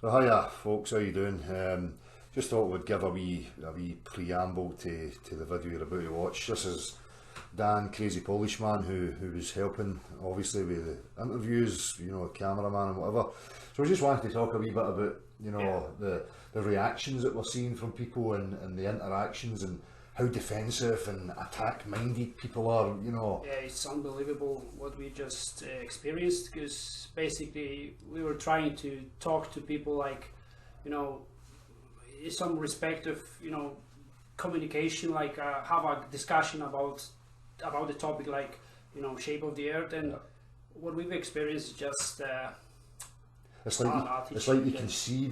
So hiya folks, how you doing? Just thought we'd give a wee preamble to the video you're about to watch. This is Dan, Crazy Polish Man, who was helping obviously with the interviews, cameraman and whatever. So we just wanted to talk a wee bit about, the reactions that we're seeing from people and the interactions and how defensive and attack minded people are, Yeah, it's unbelievable what we just experienced, because basically we were trying to talk to people like, some respect of, communication, like have a discussion about the topic, like, shape of the earth, and what we've experienced is just it's like you can see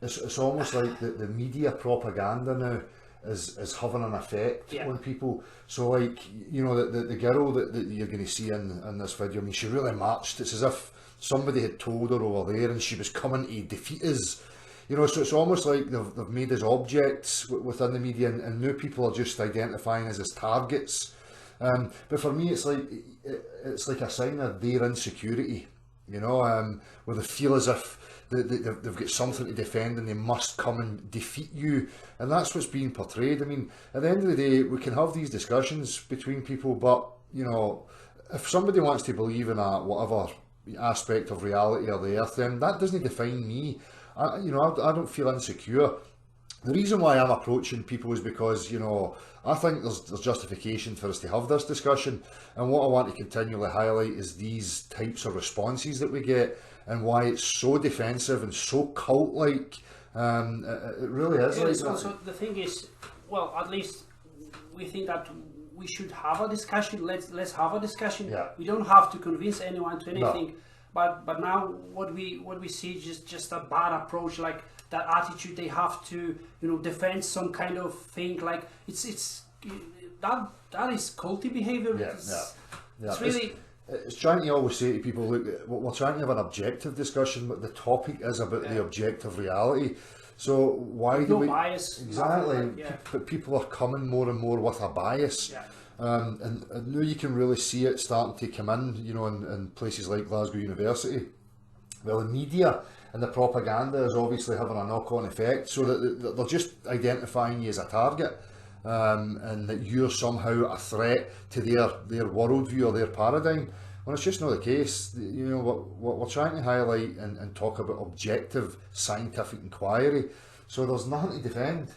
it's almost like the media propaganda now is having an effect on people. So like, the girl that you're going to see in this video, I mean, she really marched. It's as if somebody had told her over there and she was coming to defeat us. So it's almost like they've made us objects within the media, and now people are just identifying us as targets. But for me, it's like a sign of their insecurity, where they feel as if they've got something to defend and they must come and defeat you, and that's what's being portrayed. I mean, at the end of the day, we can have these discussions between people, but if somebody wants to believe in a whatever aspect of reality or the earth, then that doesn't define me. I don't feel insecure. The reason why I'm approaching people is because, I think there's justification for us to have this discussion, and what I want to continually highlight is these types of responses that we get and why it's so defensive and so cult-like. It really is. Like that. Also, the thing is, well, at least we think that we should have a discussion. Let's have a discussion. Yeah. We don't have to convince anyone to anything. No. But now what we see is just a bad approach, like that attitude they have to defend some kind of thing, like it's that is culty behavior. It's really. It's trying to always say to people, look, we're trying to have an objective discussion, but the topic is about the objective reality. So why do we bias? Exactly, but people are coming more and more with a bias. Yeah. And now you can really see it starting to come in, in places like Glasgow University. Well, the media and the propaganda is obviously having a knock-on effect, so that they're just identifying you as a target, and that you're somehow a threat to their worldview or their paradigm. When it's just not the case. What we're trying to highlight and talk about objective scientific inquiry. So there's nothing to defend,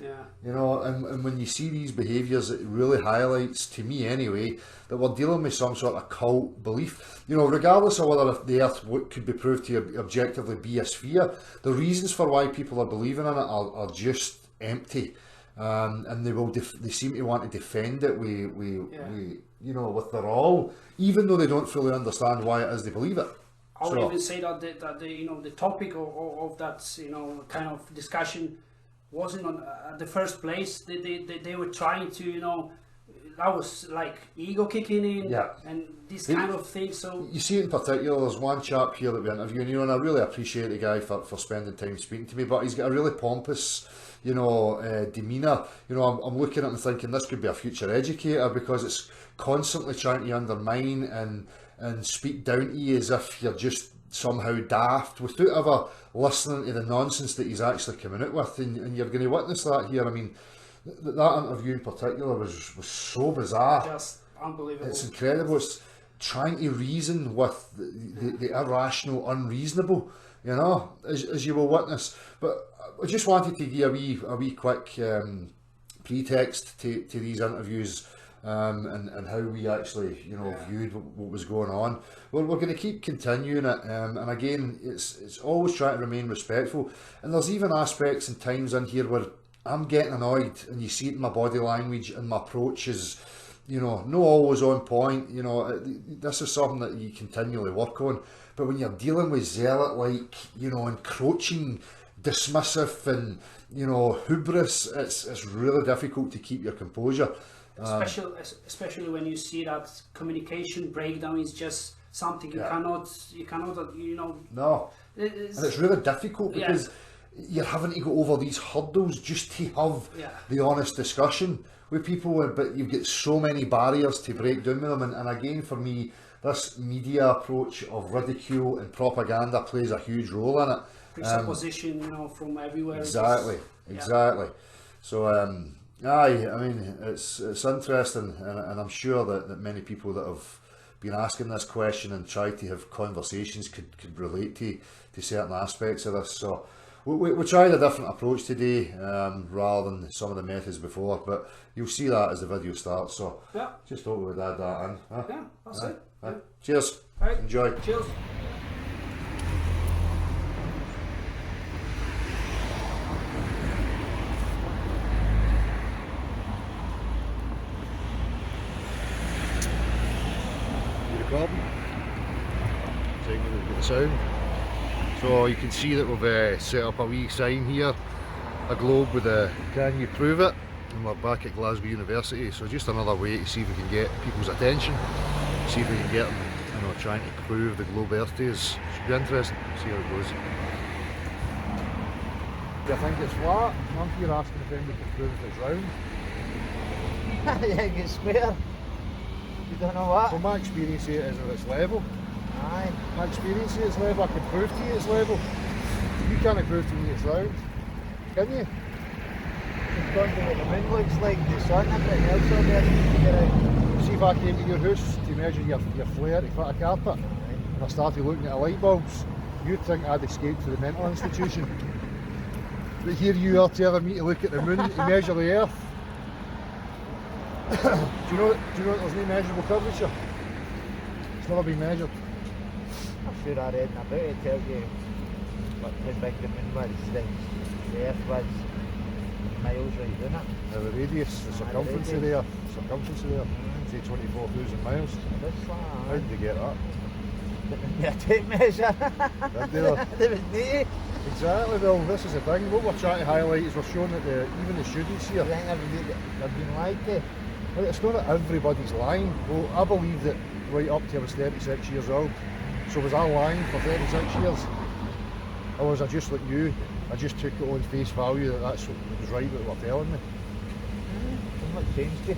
and when you see these behaviours, it really highlights, to me anyway, that we're dealing with some sort of cult belief. Regardless of whether the Earth could be proved to objectively be a sphere, the reasons for why people are believing in it are just empty, and they seem to want to defend it with their all, even though they don't fully understand why it is they believe it. I would even say that the topic of that kind of discussion wasn't on the first place. They were trying to that was like ego kicking in, and this kind of thing. So you see it in particular. There's one chap here that we interviewed, and I really appreciate the guy for spending time speaking to me. But he's got a really pompous, demeanour. I'm looking at him thinking this could be a future educator, because it's constantly trying to undermine and speak down to you as if you're just somehow daft, without ever listening to the nonsense that he's actually coming out with, and you're going to witness that here. I mean, that interview in particular was so bizarre, just unbelievable. It's incredible. It's trying to reason with the irrational, unreasonable, as you will witness. But I just wanted to give a wee quick pretext to these interviews, and how we actually viewed what was going on. Well, we're going to keep continuing it, and again, it's always trying to remain respectful, and there's even aspects and times in here where I'm getting annoyed, and you see it in my body language, and my approach is not always on point. This is something that you continually work on, but when you're dealing with zealot, like encroaching, dismissive, and hubris, it's really difficult to keep your composure. Especially when you see that communication breakdown is just something you cannot No, and it's really difficult because you're having to go over these hurdles just to have the honest discussion with people, but you've got so many barriers to break down with them, and again, for me, this media approach of ridicule and propaganda plays a huge role in it. presupposition, you know, from everywhere. Exactly. So, aye, I mean, it's interesting, and I'm sure that many people that have been asking this question and tried to have conversations could relate to certain aspects of this. So, we tried a different approach today, rather than some of the methods before, but you'll see that as the video starts. So, just thought we would add that in. Huh? Yeah, that's it. Yeah. Cheers. Right. Enjoy. Cheers. Recording. Checking if we've got the sound. So you can see that we've set up a wee sign here, a globe with a "Can you prove it?" and we're back at Glasgow University. So just another way to see if we can get people's attention, see if we can get them, you know, trying to prove the globe Earth is. Should be interesting. See how it goes. Do you think it's flat? I'm here asking if anybody can prove if it's round. Yeah, it gets square. You don't know what? Well, my experience here is that it's level. Aye. My experience here is level. I can prove to you it's level. You can't prove to me it's round. Can you? It's got to what the moon looks like, the sun, everything else on there. You get out. See if I came to your house to measure your flare to fit a carpet, and I started looking at the light bulbs, you'd think I'd escaped to the mental institution. But here you are telling me to look at the moon to measure the Earth. do you know that there's no measurable curvature? It's never been measured. I'm sure I read about it, tells you what how big the moon was, the Earth was, miles right, didn't it? Now the radius, the circumference of the Earth, say 24,000 miles. How did they get that? Yeah, tape measure. Did they? There was me. Exactly, well, this is the thing. What we're trying to highlight is we're showing that even the students here, I think they've been lied to. well, it's not that everybody's lying. Well, I believe that right up till I was 36 years old. So was I lying for 36 years? Or was I just like you? I just took it on face value that that's what was right what they were telling me. What changed you?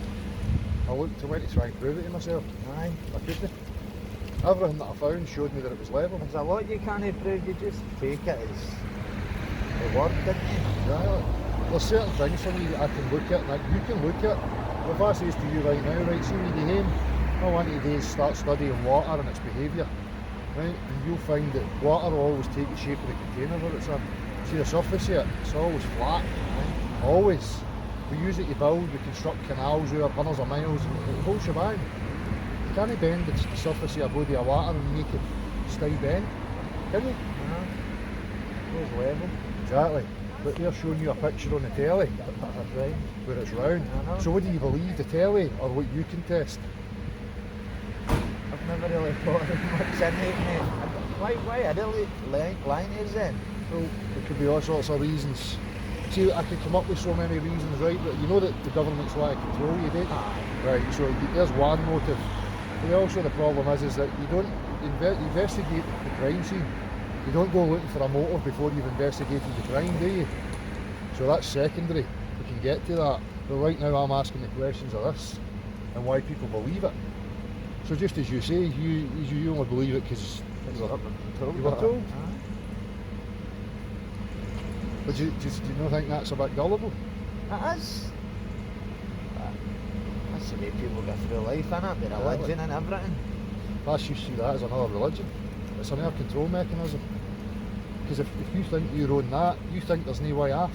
I went to try and prove it to myself. Aye. I couldn't. Everything that I found showed me that it was level. There's a lot you can't prove, you just take it as the word, didn't you? Exactly. There's certain things for me that I can look at, and you can look at. Well, if I says to you right now, right, see when you get home, all I want you to do is start studying water and its behaviour, right? And you'll find that water will always take the shape of the container that it's in. See the surface here, it's always flat, right? Always. We use it to build, we construct canals over hundreds of miles, and the whole shebang. You can't bend the surface of a body of water and make it stay bend, can you? It was level. Exactly. But they're showing you a picture on the telly That's right. where it's round. I know. So what do you believe, the telly or what you can test? I've never really thought much into it, mate. Why are they lying to us then? Well, there could be all sorts of reasons. See, I could come up with so many reasons, right? But you know that the government's trying to control you, don't you? Right, so there's one motive. But also the problem is that you don't investigate the crime scene. You don't go looking for a motive before you've investigated the crime, do you? So that's secondary. We can get to that. But right now I'm asking the questions of this and why people believe it. So just as you say, you only believe it because you were told. But do you not think that's a bit gullible? It is. That's the way people go through life, innit? The religion and everything. That's you see that as another religion. It's another control mechanism. Because if you think you own that, you think there's no way off.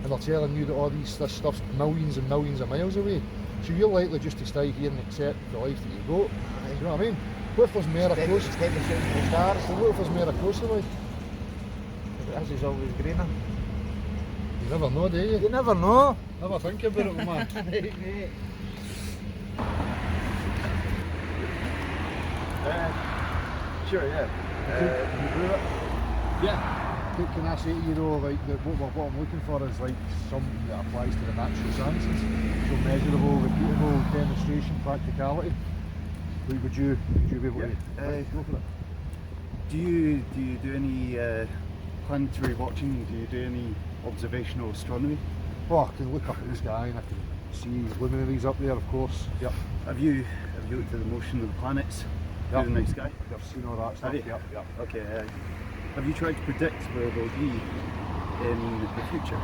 And they're telling you that this stuff's millions and millions of miles away. So you're likely just to stay here and accept the life that you got. You know what I mean? What if there's more across? Instead of shooting the stars. So what if there's more across the life? As is always greener. You never know, do you? You never know. Never think about it, man. Sure, yeah. Can you prove it? Yeah. Can I say to you though, like what I'm looking for is like something that applies to the natural sciences, so measurable, repeatable, demonstration, practicality. Like, would you be able to go for it? Do you do any planetary watching? Do you do any observational astronomy? Well, I can look up at the sky and I can see luminaries up there, of course. Yep. Have you looked at the motion of the planets through the night sky? I've seen all that stuff. Have you? Yep. Okay. have you tried to predict where they'll be in the future?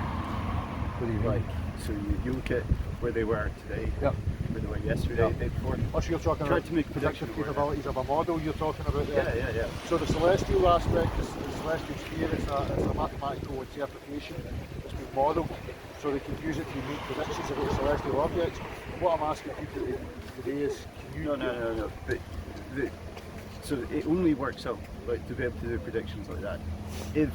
What do you mean? Like, so you look at where they were today, Yep. where they were yesterday, Yep. day before. Oh, so you're talking Tried about to make predictive prediction of where capabilities of a model you're talking about there? Yeah. So the celestial aspect, the celestial sphere is a mathematical interpretation. It's been modelled, so they can use it to make predictions about celestial objects. What I'm asking people today is, can you... No. But so it only works out, like, to be able to do predictions like that if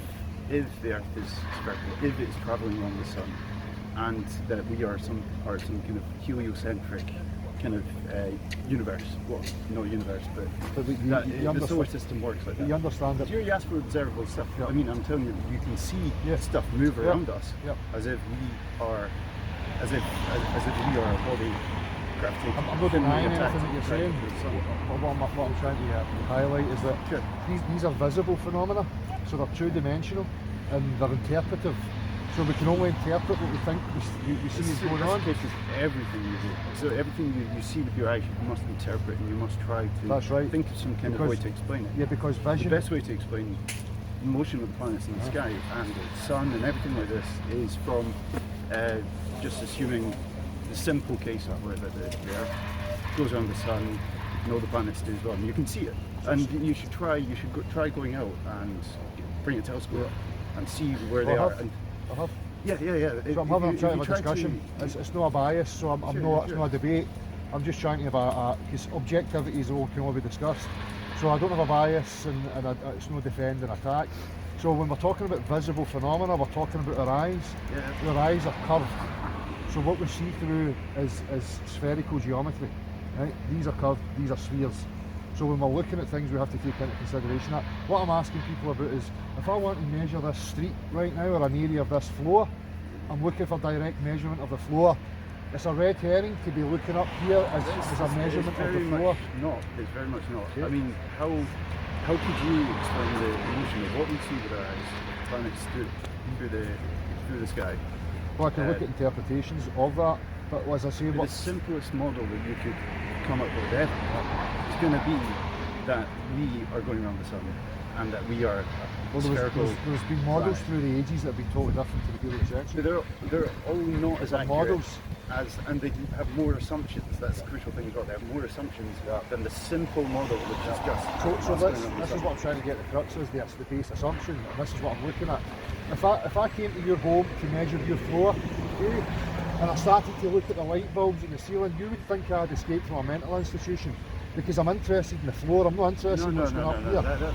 the Earth is spherical, if it's travelling around the sun, and that we are some kind of heliocentric kind of universe. Well, no universe, but the solar system works like that. You understand that? You ask for observable stuff. Yep. I mean, I'm telling you, you can see stuff move around us as if we are a body gravitating. I'm not denying anything attacked that you're saying, by the sun. but what I'm trying to highlight is that these are visible phenomena, so they're two-dimensional and they're interpretive. So we can only interpret what we think we see is going on. This is everything you do. So everything you see with your eyes, you must interpret, and you must try to That's right. think of some kind of way to explain it. Yeah, because vision... The best way to explain the motion of the planets in the sky and the sun and everything like this is from just assuming the simple case of where the Earth goes around the sun, and all the planets do as well, and you can see it. And you should try going out and bring a telescope and see where they are. And I have. Yeah. So I'm having a discussion. It's not a bias, so it's not a debate. I'm just trying to have because objectivity can only be discussed. So I don't have a bias, and it's no defend and attack. So when we're talking about visible phenomena, we're talking about our eyes. Yeah. Our eyes are curved. So what we see through is spherical geometry. Right? These are curved, these are spheres. So when we're looking at things, we have to take into consideration that. What I'm asking people about is, if I want to measure this street right now, or an area of this floor, I'm looking for direct measurement of the floor. It's a red herring to be looking up here as a measurement of the floor. It's very much not. I mean, how could you explain the motion of what we see with our eyes, planets through the sky? Well, I can look at interpretations of that, but as I say, the simplest model that you could come up with ever is going to be that we are going around the sun and that we are spherical. There's been models through the ages that have been totally different to the heliocentric. They're all not as accurate models. And they have more assumptions. That's the crucial thing as well. They have more assumptions than the simple model, which is just. So this is what I'm trying to get the crux is the base assumption, and this is what I'm looking at. If I came to your home to measure your floor, and I started to look at the light bulbs in the ceiling, you would think I had escaped from a mental institution, because I'm interested in the floor. I'm not interested in what's going up here.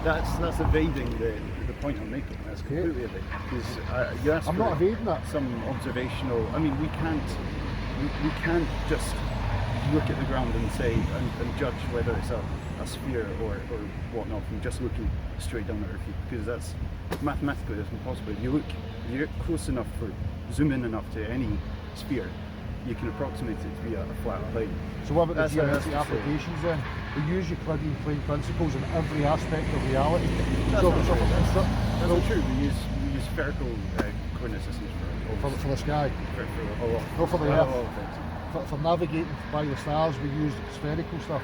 That's evading the point I'm making. That's completely evading. Because you asked I'm not evading that. Some observational. I mean, we can't just look at the ground and say and judge whether it's a sphere or whatnot from just looking straight down at our feet, because that's mathematically that's impossible. If you get close enough zoom in enough to any sphere, you can approximate it to be a flat plane. So what about the geometric applications then? We use Euclidean plane principles in every aspect of reality. That's not true. We use spherical coordinate systems for the sky. For the Earth. For navigating by the stars, we use spherical stuff.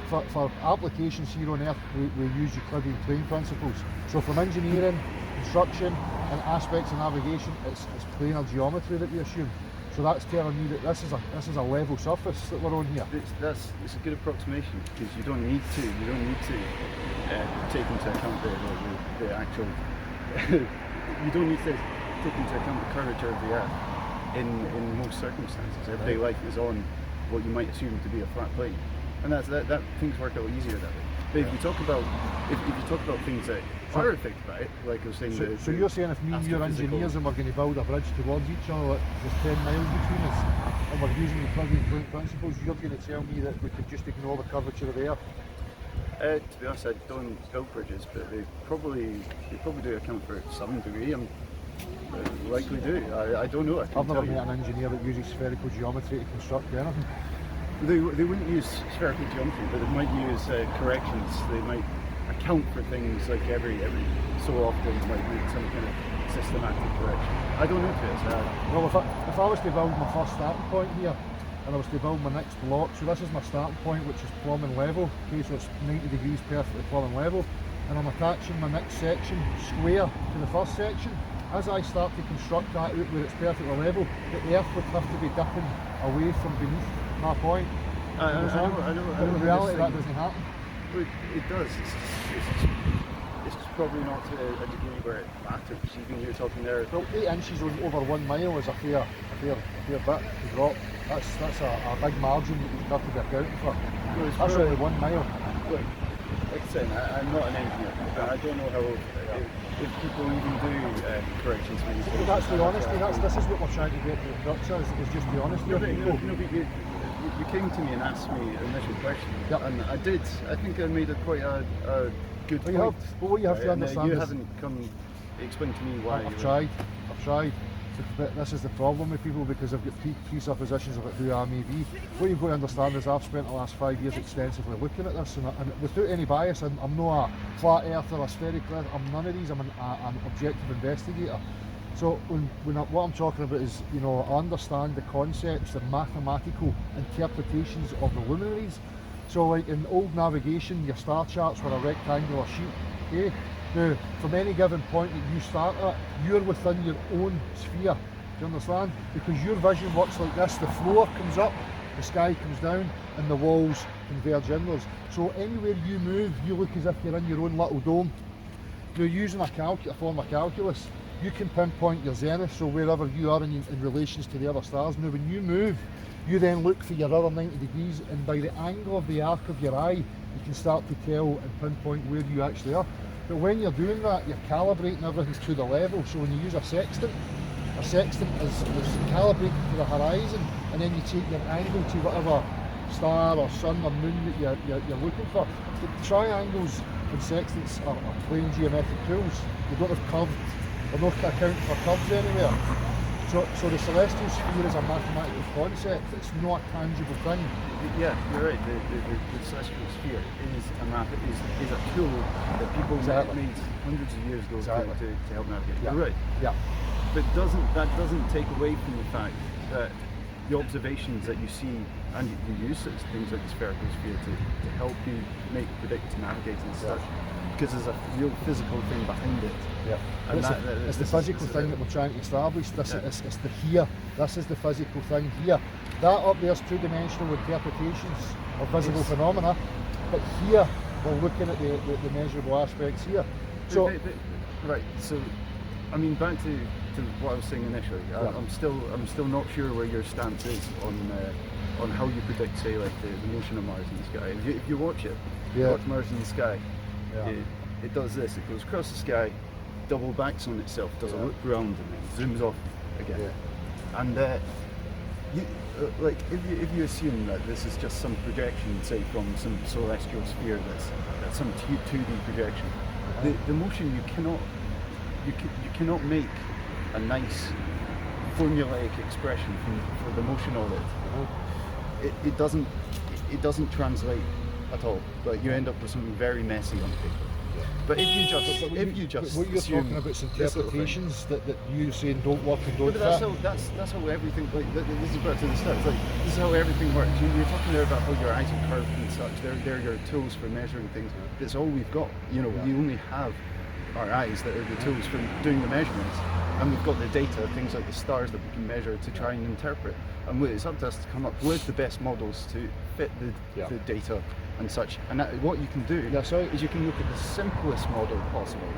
For applications here on Earth, we use Euclidean plane principles. So from engineering, construction, and aspects of navigation, it's planar geometry that we assume. So that's telling me that this is a level surface that we're on here. It's a good approximation, because you don't need to take into account the actual you don't need to take into account the curvature of the Earth in most circumstances. Everyday life is on what you might assume to be a flat plane, and that things work out easier that way. But if you talk about things that are affected by it, like I was saying. So you're saying if me and you're engineers and we're going to build a bridge towards each other, there's 10 miles between us, and we're using the Euclidean plane principles, you're going to tell me that we could just ignore the curvature of the Earth? To be honest, I don't build bridges, but they probably do account for it to some degree. Likely do. I don't know. I've never met an engineer that uses spherical geometry to construct anything. They wouldn't use spherical geometry, but they might use corrections. They might account for things like every so often, might make some kind of systematic correction. I don't know if it's Well, if I was to build my first starting point here, and I was to build my next block, so this is my starting point, which is plumbing level. Okay, so it's 90 degrees perfectly plumbing level. and I'm attaching my next section square to the first section. As I start to construct that out where it's perfectly level, the earth would have to be dipping away from beneath my point. I know. But in reality that doesn't happen. Well, it does. It's just probably not to a degree where it matters. Even you're talking there. Well, 8 inches over 1 mile is a fair bit to drop. That's a big margin that you have to be accounting for. Well, That's only 1 mile. Look, like I said, I'm not an engineer, but I don't know how if people even do corrections when you say. But that's the honesty. This is what we're trying to get to the crux of, is just the honesty of people. You came to me and asked me an initial question, Yep. and I did. I think I made quite a good But point. what you have to And, understand you is, haven't come explain to me why. I've tried. But this is the problem with people, because I've got presuppositions about who I may be. What you've got to understand is I've spent the last 5 years extensively looking at this, and without any bias, I'm not a flat earther, a spherical, I'm none of these, I'm an objective investigator. So what I'm talking about is, I understand the concepts, the mathematical interpretations of the luminaries. So like in old navigation, your star charts were a rectangular sheet, okay? Now, from any given point that you start at, you're within your own sphere. Do you understand? Because your vision works like this: the floor comes up, the sky comes down, and the walls converge inwards. So anywhere you move, you look as if you're in your own little dome. Now, using a form of calculus, you can pinpoint your zenith, so wherever you are in relations to the other stars. Now, when you move, you then look for your other 90 degrees, and by the angle of the arc of your eye, you can start to tell and pinpoint where you actually are. But when you're doing that, you're calibrating everything to the level. So when you use a sextant is calibrated to the horizon, and then you take your angle to whatever star or sun or moon that you're looking for. The triangles and sextants are plain geometric tools. They don't have curved, they're not accounting for curves anywhere. So the celestial sphere is a mathematical concept. It's not a tangible thing. Yeah, you're right. The celestial sphere is a tool that people made hundreds of years ago to help navigate. Yeah. You're right. Yeah. But that doesn't take away from the fact that the observations that you see, and you use such things like the spherical sphere to help you predict, navigate and such, because there's a real physical thing behind it. Yeah, and it's the physical thing that we're trying to establish. It's the here. This is the physical thing here. That up there's two-dimensional interpretations of visible phenomena, but here we're looking at the measurable aspects here. So, right. So, I mean, back to what I was saying initially. I'm still not sure where your stance is on how you predict, say, like the motion of Mars in the sky. If you watch it, watch Mars in the sky. Yeah. It does this. It goes across the sky, double backs on itself, does a loop round, and then zooms off again. Yeah. And like if you assume that this is just some projection, say from some celestial sphere, that's some 2D projection, the motion you cannot make a nice formulaic expression for the motion of it. It doesn't translate at all. Like you end up with something very messy on paper. But if you just what you're talking about is interpretations that you saying don't work and don't fit. That's how everything. Like this is back to the start. It's like this is how everything works. You're talking there about how your eyes are curved and such. They're your tools for measuring things. It's all we've got. We only have our eyes that are the tools for doing the measurements, and we've got the data, things like the stars that we can measure to try and interpret. And it's up to us to come up with the best models to fit the data and such. And what you can do is you can look at the simplest model possible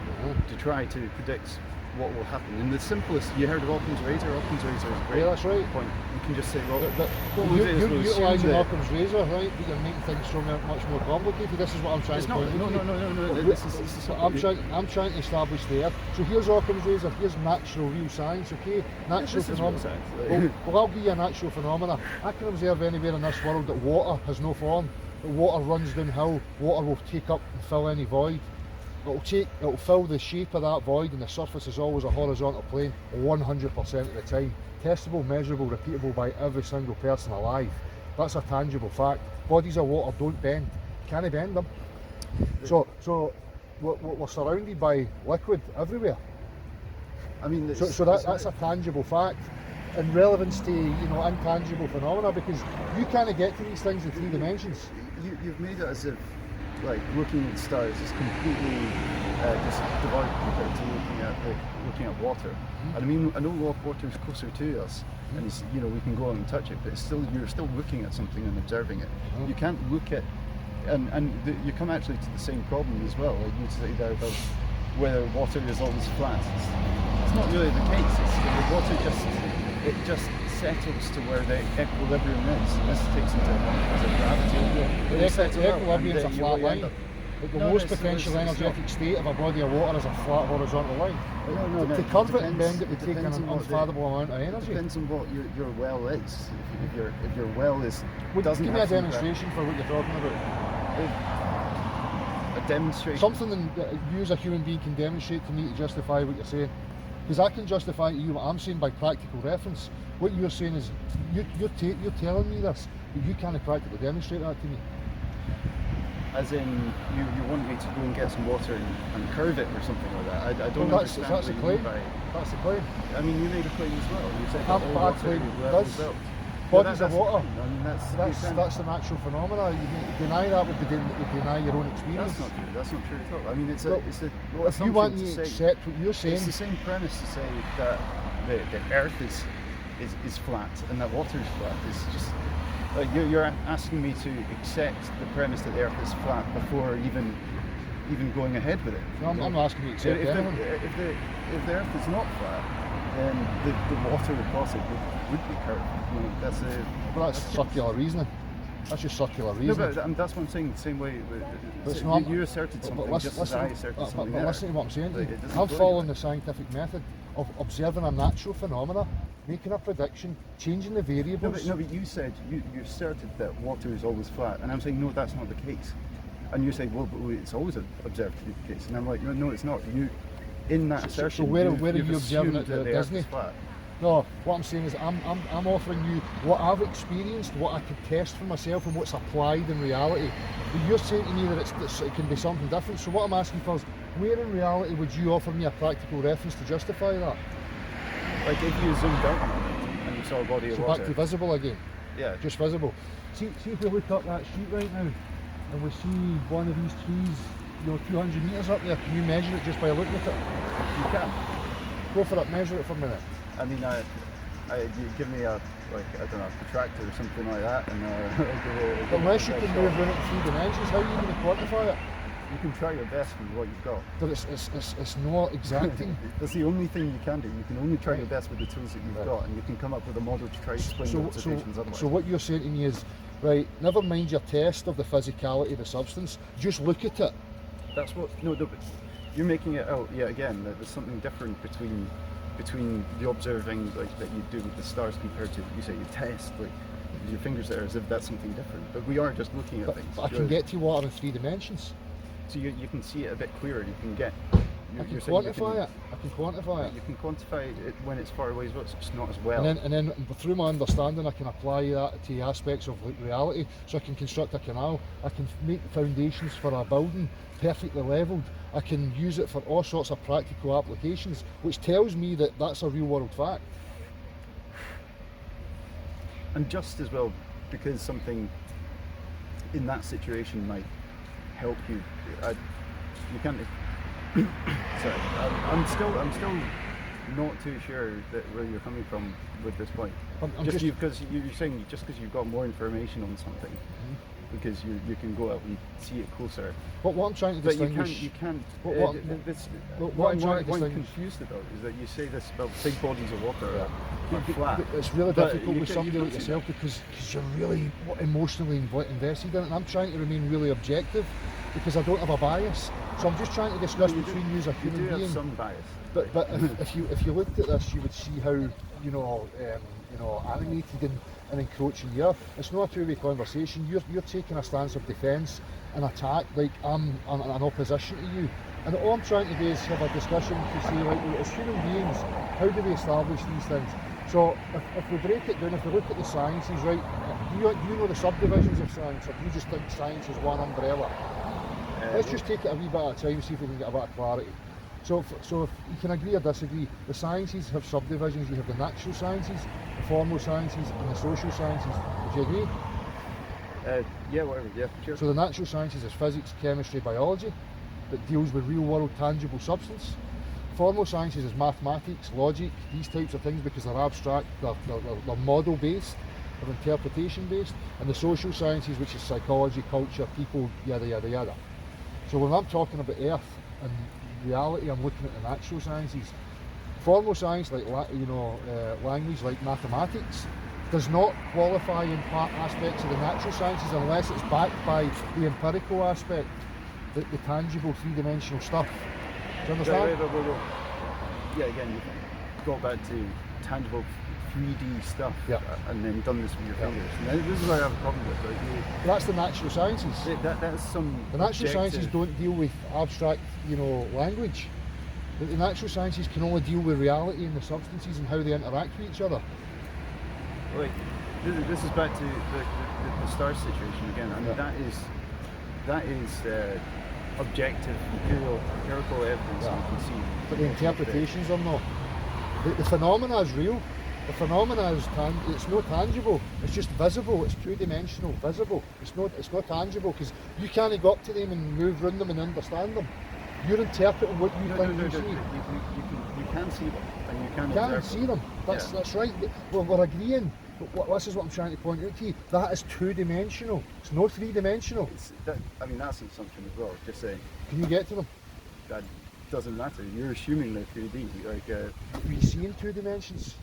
to try to predict what will happen. And the simplest, you heard of Occam's razor? Occam's razor is great. Yeah, that's right. Point. You can just say, well, you're utilising Occam's razor, right? But you're making things so much more complicated. This is what I'm trying to point out. No. I'm trying to establish there. So here's Occam's razor. Here's natural, real science. Okay, natural phenomena. Well, I'll give you a natural phenomena. I can observe anywhere in this world that water has no form. That water runs downhill. Water will take up and fill any void. It'll fill the shape of that void, and the surface is always a horizontal plane 100% of the time. Testable, measurable, repeatable by every single person alive. That's a tangible fact. Bodies of water don't bend. Can they bend them? So we're surrounded by liquid everywhere. I mean, that's a tangible fact. In relevance to intangible phenomena, because you can't get to these things in 3 dimensions. You've made it as if like looking at stars is completely just devoid compared to looking at water. And I mean, I know water is closer to us, and it's, you know, we can go out and touch it, but it's still, you're still looking at something and observing it. You can't look at, you come actually to the same problem as well. Like you say there about whether water is always flat. It's not really the case. The water just settles to where the equilibrium is. This takes into account gravity. The equilibrium is a flat line. The most potential energetic state of a body of water is a flat horizontal line. To curve it and bend it would take an unfathomable amount of energy. It depends on what your well is. If your well is... Give me a demonstration for what you're talking about. A demonstration? Something that you as a human being can demonstrate to me to justify what you're saying. Because I can justify to you what I'm saying by practical reference. What you're saying is, you're telling me this, but you can't practically demonstrate that to me. As in, you want me to go and get some water and curve it or something like that. I don't understand that's the claim. That's the claim. I mean, you made a claim as well. You said that all water bodies of water. I mean, that's the natural phenomena. You deny that would deny your own experience. That's not true. That's not true at all. I mean, if you want me to accept what you're saying, it's the same premise to say that the Earth is flat and that water is flat. It's just you're asking me to accept the premise that the Earth is flat before even going ahead with it. No, I'm asking you to accept anything. If the Earth is not flat, then the water across it would be curved. You know, that's circular reasoning. That's just circular reasoning. No, but that's what I'm saying. The same way you asserted something, just as I asserted something. But listen to what I'm saying to you. I'm following the scientific method of observing a natural phenomena, making a prediction, changing the variables. No, but you said you asserted that water is always flat, and I'm saying no, that's not the case. And you said, well, but it's always observed to be the case, and I'm like, no, it's not. You, in that assertion, so where are you observing it that at Disney? No, what I'm saying is I'm offering you what I've experienced, what I can test for myself, and what's applied in reality. But you're saying to me that it can be something different. So what I'm asking for is, where in reality would you offer me a practical reference to justify that? Like if you zoomed out and you saw a body of water. Back to visible again. Yeah. Just visible. See if we look up that street right now, and we see one of these trees, 200 metres up there. Can you measure it just by looking at it? You can. Go for it. Measure it for a minute. I mean, you give me a protractor or something like that, and unless you can move in it in 3 dimensions, how are you going to quantify it? You can try your best with what you've got. But it's not exacting. That's the only thing you can do. You can only try your best with the tools that you've got, and you can come up with a model to try to explain the observations otherwise. So what you're saying to me is, right, never mind your test of the physicality of the substance, just look at it. That's what, no, but you're making it out, again, that there's something different between the observing that you do with the stars compared to, you say you test, like your fingers there, as if that's something different. But we are just looking at things. But I can get to water in 3 dimensions. So you can see it a bit clearer. You can get. I can quantify it. I can quantify it. You can quantify it when it's far away as well. It's just not as well. And then through my understanding, I can apply that to aspects of reality. So I can construct a canal. I can make foundations for a building perfectly levelled. I can use it for all sorts of practical applications, which tells me that that's a real world fact. And just as well, because something in that situation might help you. You can't. Sorry, I'm still not too sure that where you're coming from with this point. Because you're saying just because you've got more information on something, because you can go out and see it closer. But what I'm trying to distinguish. But you can't. What I'm confused about is that you say this about big bodies of water are flat. It's really difficult with somebody like yourself because you're really emotionally invested in it, and I'm trying to remain really objective because I don't have a bias. So I'm just trying to discuss between you as a human being. You do have some bias. But if you looked at this, you would see how animated and encroaching you are. It's not a two-way conversation. You're taking a stance of defence and attack, like I'm an opposition to you. And all I'm trying to do is have a discussion to say, like, as human beings, how do we establish these things? So if we break it down, if we look at the sciences, right, do you know the subdivisions of science, or do you just think science is one umbrella? Let's just take it a wee bit at a time and see if we can get a bit of clarity. So if you can agree or disagree, the sciences have subdivisions. You have the natural sciences, the formal sciences, and the social sciences. Would you agree? Yeah, whatever. Yeah, sure. So the natural sciences is physics, chemistry, biology, that deals with real world tangible substance. Formal sciences is mathematics, logic, these types of things, because they're abstract, they're model based, they're interpretation based. And the social sciences, which is psychology, culture, people, yada yada yada. So when I'm talking about Earth and reality, I'm looking at the natural sciences. Formal science, like language, like mathematics, does not qualify in aspects of the natural sciences unless it's backed by the empirical aspect, the tangible three-dimensional stuff. Do you understand? Wait. Yeah, again, you've got back to tangible 3D stuff, and then done this with your fingers. And this is where I have a problem with. Like, that's the natural sciences. That's some. The natural objective... sciences don't deal with abstract, language. The natural sciences can only deal with reality and the substances and how they interact with each other. Like, this is back to the star situation again. I mean, that is objective, empirical evidence you can see. But the interpretations are not. The phenomena is real. The phenomena is it's not tangible. It's just visible. It's two-dimensional, visible. It's not tangible because you can't go up to them and move around them and understand them. You're interpreting what you think you see. You can see them, and you can observe them. See them. That's right. We're agreeing. But this is what I'm trying to point out to you. That is two-dimensional. It's not three-dimensional. That's an assumption as well. Just saying. Can you get to them? That doesn't matter. You're assuming they're 3D. We see in two dimensions.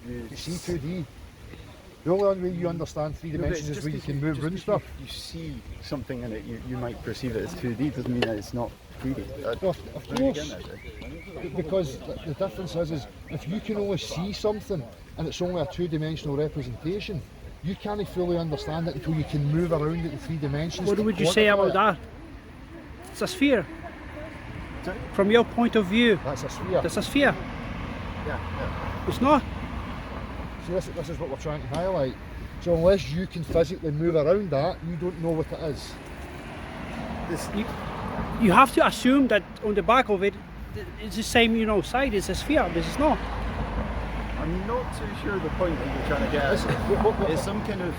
You see 2D. The only way you understand three dimensions is where you can move around stuff. You see something in it, you might perceive it as 2D, doesn't mean that it's not 3D. Well, of course, because the difference is if you can only see something and it's only a two-dimensional representation, you can't fully understand it until you can move around it in three dimensions. What would you say about that? It's a sphere. From your point of view, that's a sphere. That's a sphere. Yeah. It's not. See, this is what we're trying to highlight. So unless you can physically move around that, you don't know what it is. You have to assume that on the back of it, it's the same, side. It's a sphere. This is not. I'm not too sure the point that you're trying to get at. It's some kind of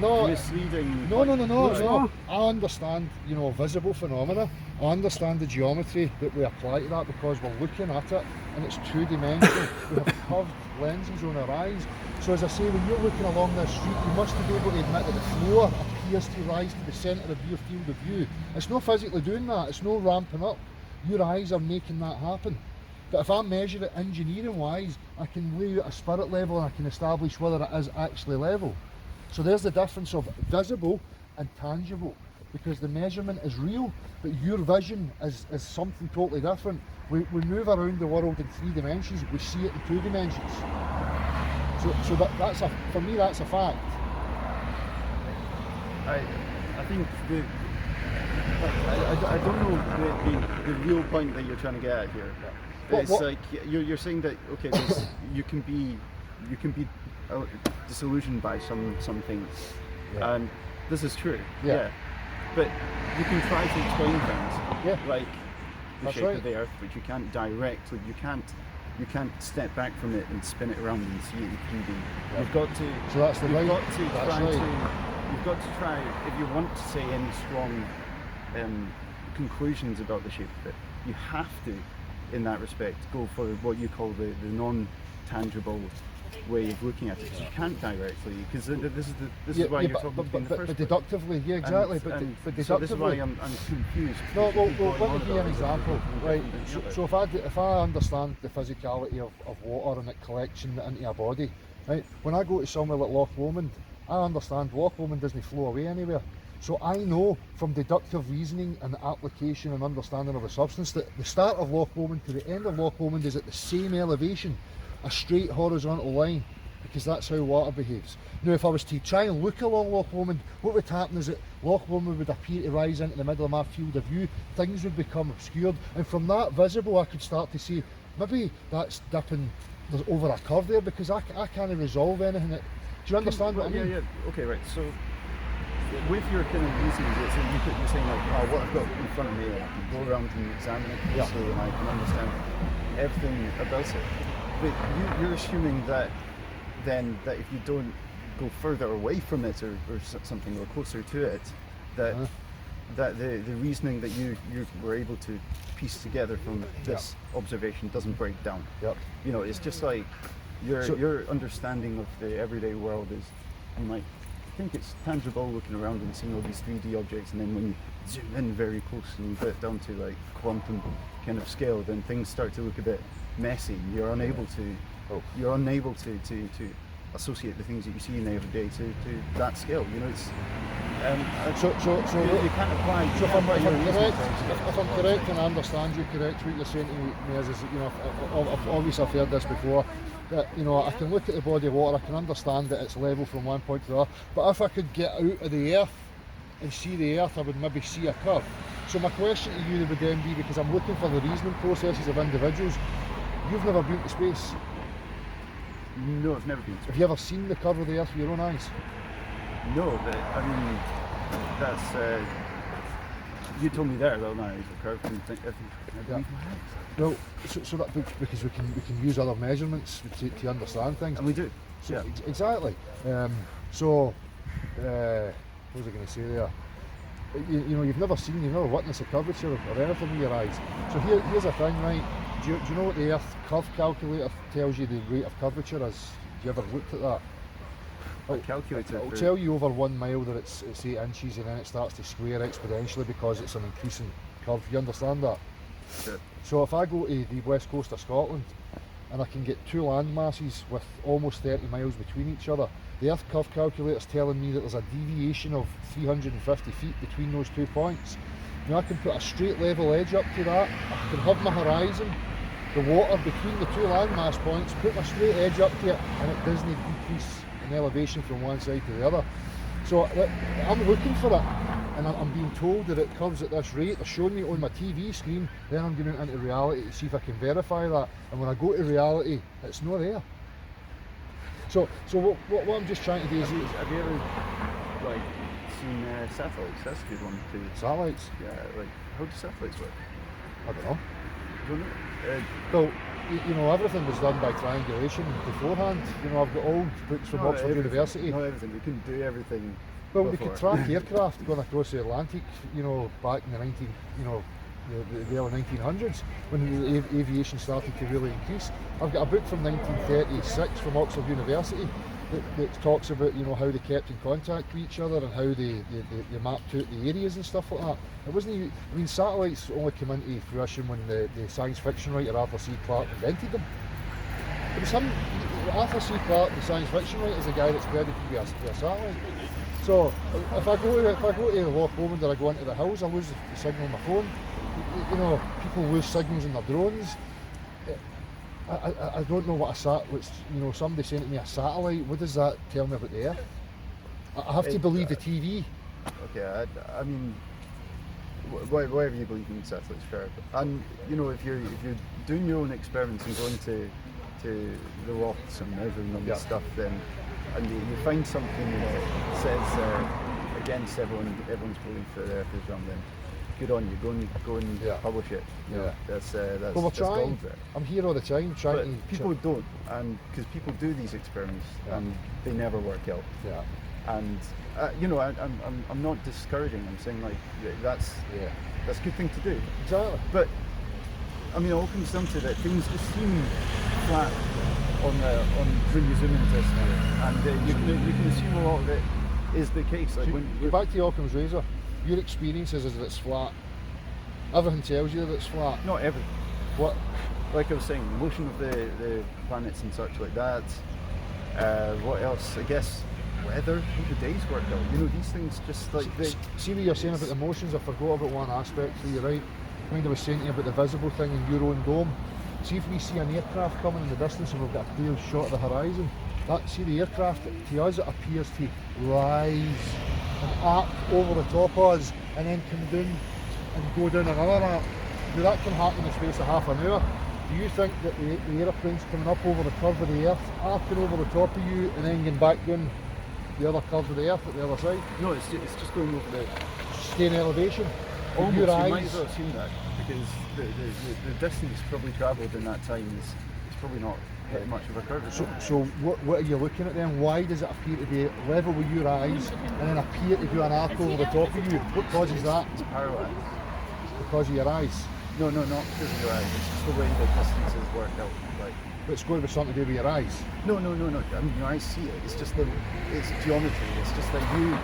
misleading. No. I understand, visible phenomena. I understand the geometry that we apply to that because we're looking at it and it's two-dimensional. We have curved lenses on our eyes. So as I say, when you're looking along this street, you must be able to admit that the floor appears to rise to the centre of your field of view. It's not physically doing that. It's not ramping up. Your eyes are making that happen. But if I measure it engineering-wise, I can lay out a spirit level and I can establish whether it is actually level. So there's the difference of visible and tangible, because the measurement is real, but your vision is something totally different. We move around the world in three dimensions, we see it in two dimensions. So for me that's a fact. I think I don't know the real point that you're trying to get at here. It's like you're saying that you can be disillusioned by some things, and this is true. But you can try to explain things like the shape of the Earth, but you can't directly. You can't step back from it and spin it around and see it in 3D. You've got to. So that's the you've right. got to that's try right. to. You've got to try if you want to say any strong conclusions about the shape of it. You have to, in that respect, go for what you call the non-tangible way of looking at it, because you can't directly, because this is why you're talking about in the first place. Deductively, exactly. But deductively. So this is why I'm confused. No, well, let me give you an example. Right. So if I understand the physicality of water and it collection into a body, right? When I go to somewhere like Loch Lomond, I understand Loch Lomond doesn't flow away anywhere. So I know from deductive reasoning and application and understanding of a substance that the start of Loch Lomond to the end of Loch Lomond is at the same elevation, a straight horizontal line, because that's how water behaves. Now if I was to try and look along Loch Lomond, what would happen is that Loch Lomond would appear to rise into the middle of my field of view, things would become obscured, and from that visible I could start to see, maybe that's dipping over a curve there, because I can't resolve anything. Do you understand what I mean? Yeah, okay, right. So with your kind of reasoning, you're saying like, what I've got in front of me, I can go around and examine it closely and I can understand everything about it. But you're assuming that if you don't go further away from it or something, or closer to it, that the reasoning that you were able to piece together from this observation doesn't break down. Yep. You know, it's just like your understanding of the everyday world is, you might think it's tangible looking around and seeing all these 3D objects, and then when you zoom in very close and you get down to like quantum kind of scale, then things start to look a bit messy. You're unable to associate the things that you see in the everyday to that scale. You know, it's you can't apply. So if I'm correct and I understand you correct, what you're saying to me is that, you know, obviously I've heard this before, that, you know, I can look at the body of water, I can understand that it's level from one point to the other, but if I could get out of the earth and see the earth, I would maybe see a curve. So my question to you would then be, because I'm looking for the reasoning processes of individuals, you've never been to space. No, I've never been to. Have you ever seen the curve of the earth with your own eyes? No, but I mean, that's you told me there that my eyes are curved, and I believe my eyes. Well, so that because we can use other measurements to understand things, and we do. So, yeah, exactly. What was I going to say there? You know, you've never witnessed a curvature or anything with your eyes. So here's the thing, right? Do you know what the Earth curve calculator tells you the rate of curvature is? Have you ever looked at that? It'll tell you over 1 mile that it's 8 inches, and then it starts to square exponentially because it's an increasing curve. You understand that? Sure. So if I go to the west coast of Scotland and I can get two land masses with almost 30 miles between each other, the Earth curve calculator is telling me that there's a deviation of 350 feet between those 2 points. Now I can put a straight level edge up to that, I can have my horizon, the water between the two landmass points, put my straight edge up to it, and it doesn't decrease in elevation from one side to the other. So I'm looking for it, and I'm being told that it curves at this rate. They're showing me it on my TV screen, then I'm going into reality to see if I can verify that, and when I go to reality, it's not there. So what I'm just trying to do is... Have you ever seen satellites? That's a good one too. Satellites? Yeah, how do satellites work? I don't know. Don't know. Well, you know, everything was done by triangulation beforehand. You know, I've got old books from Oxford University. Not everything. We couldn't do everything. Well, before. we could track aircraft going across the Atlantic, you know, back in the early 1900s, when the aviation started to really increase. I've got a book from 1936 from Oxford University that talks about, you know, how they kept in contact with each other and how they mapped out the areas and stuff like that. It wasn't even, I mean, satellites only came into fruition when the science fiction writer Arthur C. Clarke invented them. It was him, Arthur C. Clarke, the science fiction writer, is the guy that's credited to be a satellite. So if I go to Loch Lomond or I go into the hills, I lose the signal on my phone. You know, people lose signals in their drones. I don't know what somebody saying to me a satellite, what does that tell me about the Earth? I have to believe the TV. Okay, I mean, whatever you believe in satellites, fair. And you know, if you're doing your own experiments and going to the rocks and measuring all this stuff, then and you find something that says against everyone's belief that the Earth is round, then good on you. Go and publish it. You know, that's well, we're trying. Gold there. I'm here all the time trying but to. People don't, and because people do these experiments and they never work out. Yeah. And you know, I'm not discouraging. I'm saying that's a good thing to do. Exactly. But I mean, it all comes down to that things just seem flat on when you zoom into this, and you can assume a lot of it is the case. Like go back to Occam's razor. Your experiences is that it's flat. Everything tells you that it's flat. Not everything. What? Like I was saying, the motion of the planets and such like that. What else? I guess weather, how the days work out. You know, these things just like they... See what you're saying about emotions, I forgot about one aspect for you, right? I mean, I was saying to you about the visible thing in your own dome. See if we see an aircraft coming in the distance and we've got a clear shot of the horizon. See the aircraft, to us it appears to rise and arc over the top of us and then come down and go down another arc. Now that can happen in the space of half an hour. Do you think that the aeroplane's coming up over the curve of the Earth, arcing over the top of you and then going back down the other curve of the Earth at the other side? No, it's just going over the... Staying elevation? Almost, you might as well assume that, because the distance probably travelled in that time is probably not hit much of a curvature. So what are you looking at then? Why does it appear to be level with your eyes and then appear to do an arc over the top of you? What causes that? It's parallax. Because of your eyes? No, not because of your eyes. It's just the way the distances work out. Like, But it's going to be something to do with your eyes. no. I mean, your eyes see it. It's just that it's geometry. It's just that you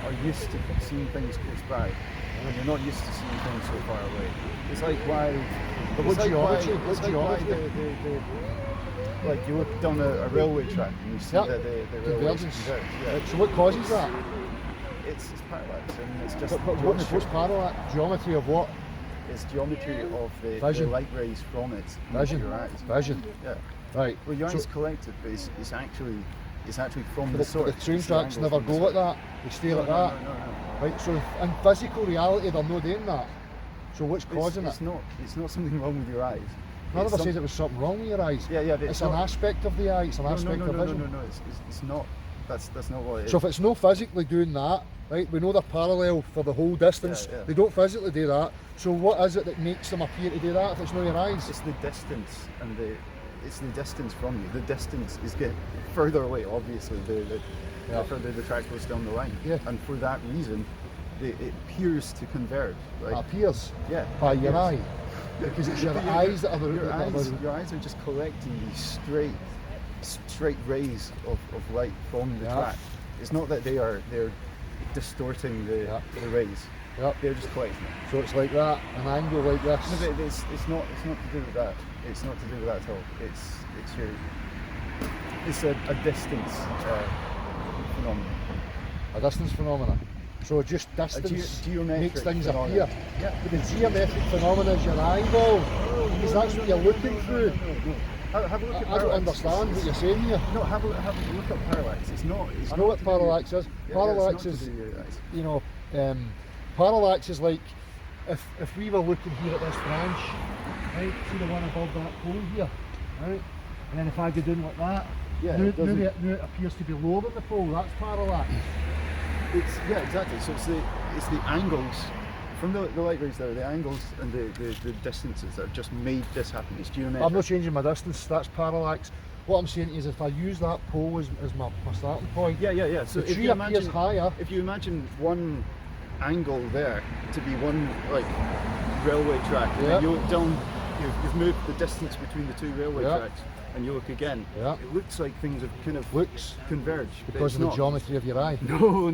are used to seeing things close by, and you're not used to seeing things so far away. It's like why. But what it's like geometry? Why, What it's like why geometry? like you look down a railway track and you see Yep. that the railways Convergence. converge. Yeah. Right, so what causes that? It's parallax, and it's just But what's parallax? Geometry of what? it's geometry of the Vision. light rays from it into Vision. your eyes. Vision. Yeah. Right. Well, your So- eyes collect it, but it's actually from But the the source. train It's tracks angle never from the go like source. that. They stay like No. that. Right. So in physical reality, they're not doing that. So what's causing It's it? not something wrong with your eyes. None of us It's says it was something wrong with your eyes. Yeah, but It's an not- aspect of the eye. It's an aspect of vision. No. It's not. That's not what it is. So if it's not physically doing that, right, we know they're parallel for the whole distance. Yeah. They don't physically do that. So what is it that makes them appear to do that if it's not your eyes? It's the distance and it's the distance from you. The distance is getting further away. Obviously, the further the track goes down the line. Yeah. And for that reason, it appears to converge. It Right? appears Yeah. by your appears. eye. Because it's your eyes that are the Your eyes are just collecting these straight rays of light from the Yeah. track. It's not that they're distorting the rays. Yep. They're just collecting it. So it's like that, an angle like this. No, but it's not to do with that. It's not to do with that at all. It's a distance phenomenon. A distance phenomena. So just distance geometric makes things phenomena. appear. Yeah. But the geometric phenomena is your eyeball. Because that's what you're looking through. Have a look at I parallax. don't understand what you're saying here. No, have a look at parallax. It's not. It's I not know what to do with- parallax is. Yeah, Parallax it's not is, to do with your eyes. you know, parallax is like if we were looking here at this branch, right, see the one above that pole here, right? And then if I go down like that, Yeah, now it doesn't- it appears to be lower than the pole, that's parallax. Yeah, exactly. So it's the angles from the light rays there, the angles and the distances that have just made this happen. It's geometric. I'm not changing my distance, that's parallax. What I'm saying is if I use that pole as my starting point, Yeah. So the if tree you appears imagine higher. if you imagine one angle there to be one like railway track, and Yeah. then you look down, you've moved the distance between the two railway Yeah. tracks, and you look again. Yeah. It looks like things have kind of looks converged but because it's of the not. geometry of your eye. No.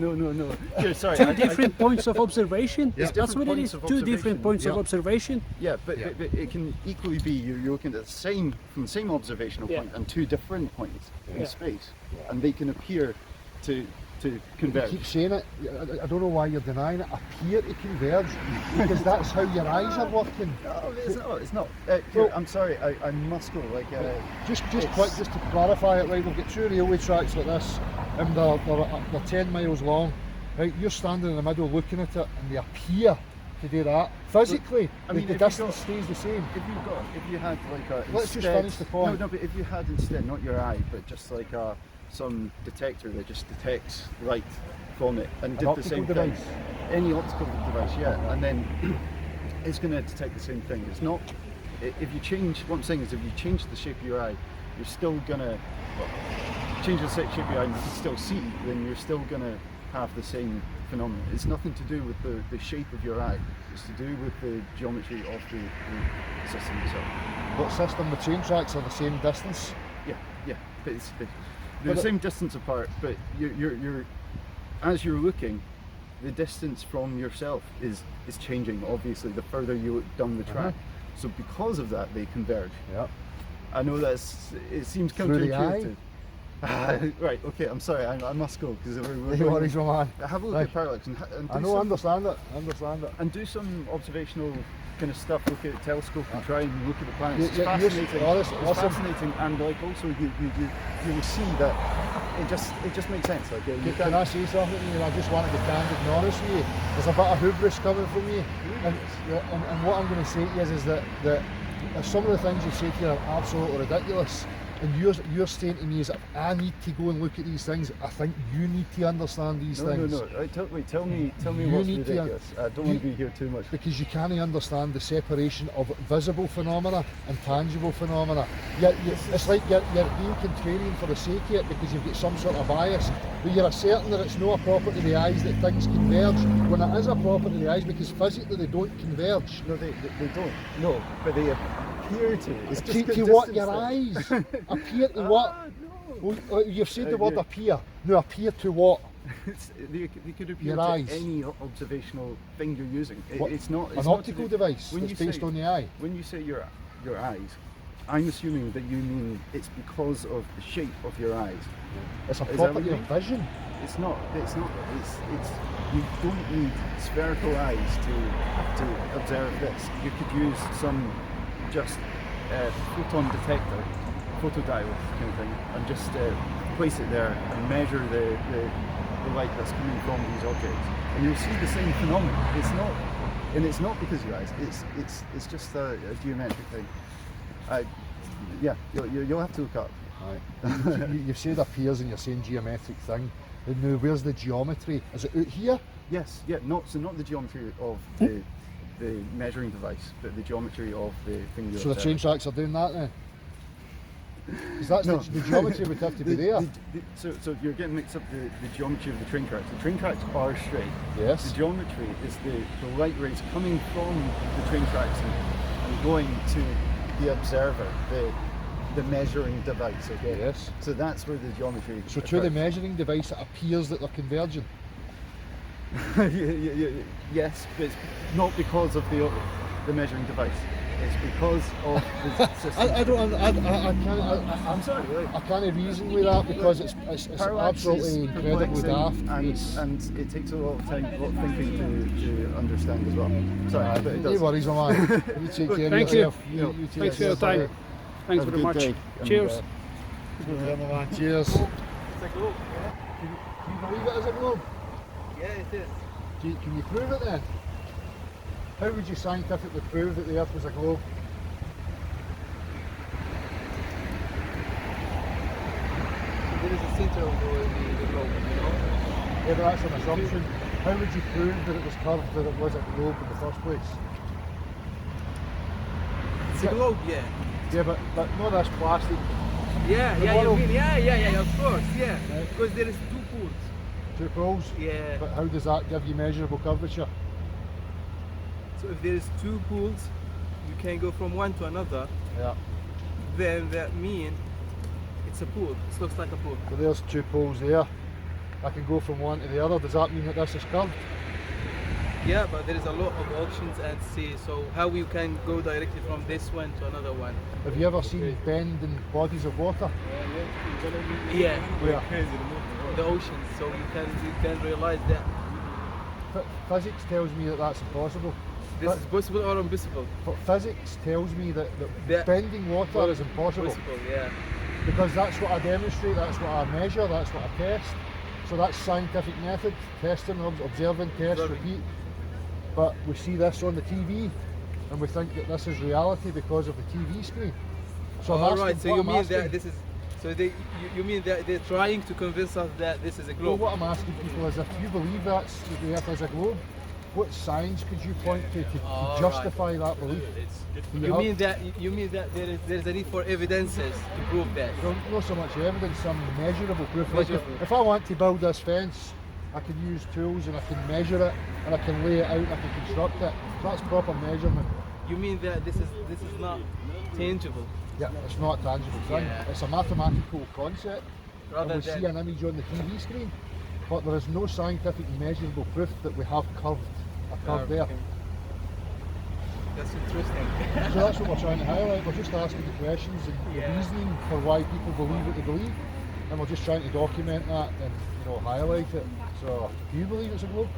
Here, sorry. Two different points of observation. It's That's different what it points is. of Two observation. different points of Yeah. observation. Yeah, but it can equally be you're looking at from the same observational Yeah. point and two different points in Yeah. space, and they can appear to You converge. keep saying it, I don't know why you're denying it, appear to converge, because that's how your eyes are working. No, it's not. It's not. Well- I'm sorry. I must go. Like, Just it's- quick, just to clarify it, right, we've got two railway tracks like this, and they're 10 miles long, right, you're standing in the middle looking at it, and they appear to do that. Physically, I mean, the if you distance stays the same. if you had like a Let's just instead- finish the point. No, but if you had instead not your eye, but just like some detector that just detects light from it and An did the optical same device. thing. Any optical device, yeah, and then it's going to detect the same thing. It's not. If you change, what I'm saying is, if you change the shape of your eye, you're still gonna change the shape of your eye. And you can still see. Then you're still gonna have the same phenomenon. It's nothing to do with the shape of your eye. It's to do with the geometry of the system itself. What system, the train tracks are the same distance? Yeah. But they're But the it- same distance apart. But you're as you're looking, the distance from yourself is changing. Obviously, the further you look down the track. So because of that, they converge. Yeah. I know it seems Through the counterintuitive. Right. Okay. I'm sorry. I must go because we're No going- worries, my man. Have a look Right. at parallax and I do know, some, understand it. and do some observational kind of stuff. Look at a telescope and try and look at the planets. It's Yeah, you're- fascinating. honest- It's listen. fascinating, and like also you will see that it just makes sense. Like you Can I say something to you? I just want to be candid and honest with you. There's a bit of hubris coming from you. And what I'm going to say to you is that some of the things you say here are absolutely ridiculous. And you're saying to me is, if I need to go and look at these things, I think you need to understand these things. No. Tell me You what's need to- ridiculous. I don't want to be here too much. Because you can't understand the separation of visible phenomena and tangible phenomena. It's like you're being contrarian for the sake of it because you've got some sort of bias, but you're asserting that it's not a property of the eyes that things converge, when it is a property of the eyes because physically they don't converge. No, they don't. No, but they appear to. It's just To, the to what? distance Your thing. eyes appear to what? No. Well, you've said the word yeah. appear. No, appear to what? They could appear Your to eyes. any observational thing you're using. What? It's not. It's An not optical to do- device when that's you based say- on the eye. When you say your eyes, I'm assuming that you mean it's because of the shape of your eyes. It's a Is that what property you of mean? vision. It's not. It's you don't need spherical eyes to observe this. You could use some just photon detector, photodiode kind of thing, and just place it there and measure the light that's coming from these objects, and you'll see the same phenomenon. It's not because of your eyes. It's just a geometric thing. You'll have to look up. Right. You've said appears and you're saying geometric thing. And now where's the geometry? Is it out here? Yes, not the geometry of the measuring device, but the geometry of the thing you're So the observing. train tracks are doing that then? Because that's No. the geometry would have to be there. So you're getting mixed up the geometry of the train tracks. The train tracks are straight. Yes. The geometry is the light rays coming from the train tracks and going to the observer, the measuring device. Okay. Yes. So that's where the geometry. So to the occurs. measuring device it appears that they're converging. Yes, but it's not because of the measuring device. It's because of the system. I'm sorry. I can't reason with that because it's Parallax absolutely is incredibly perplexing daft. and it takes a lot of time, a lot of thinking to understand as well. Sorry, but it No does. worries, my man. You take care of Thank you. yourself. You take Thanks for care your of time. yourself. Thanks Have a very good much. day, and, Cheers. Yeah, my man. Cheers. It's a globe, yeah? Can you believe it as a globe? Yeah, it is. Can you prove it then? How would you scientifically prove that the Earth was a globe? There is a center of the globe, you know? Yeah, but that's an assumption. How would you prove that it was curved, that it was a globe in the first place? It's a globe, yeah. Yeah, but not this plastic. Yeah, The yeah, you model- mean, yeah, of course, yeah. Right. Because there is two poles. Two poles. Yeah. But how does that give you measurable curvature? So if there is two poles, you can go from one to another, Yeah. then that means it's a pool. It looks like a pool. So there's two poles there. I can go from one to the other. Does that mean that this is curved? Yeah, but there is a lot of options and see. So how you can go directly from this one to another one. Have you ever seen bending bodies of water? Yeah, Where? the oceans. So you can realize that Physics tells me that that's impossible. this is possible or impossible. But physics tells me that That- bending water is impossible. Possible, yeah. Because that's what I demonstrate, that's what I measure, that's what I test. So that's scientific method, testing, observing, test, Observing. repeat. But we see this on the TV and we think that this is reality because of the TV screen. So I'm All asking, right. So what you I'm mean asking- that this is? So you mean that they're trying to convince us that this is a Well, globe? what I'm asking people is, if you believe that the Earth is a globe, what science could you point to All right. justify that belief? Do You mean that there is a need for evidences to prove that? Well, not so much evidence, some measurable proof. Like Measurable. if I want to build this fence, I can use tools and I can measure it and I can lay it out and I can construct it. That's proper measurement. You mean that this is not tangible, Yeah, it's not a tangible thing. Yeah. It's a mathematical concept. rather And we see than an image on the TV screen, but there is no scientific measurable proof that we have a curve there. Okay. That's interesting. So that's what we're trying to highlight. We're just asking the questions and the Yeah. reasoning for why people believe what they believe, and we're just trying to document that and highlight it. So, do you believe it's a globe?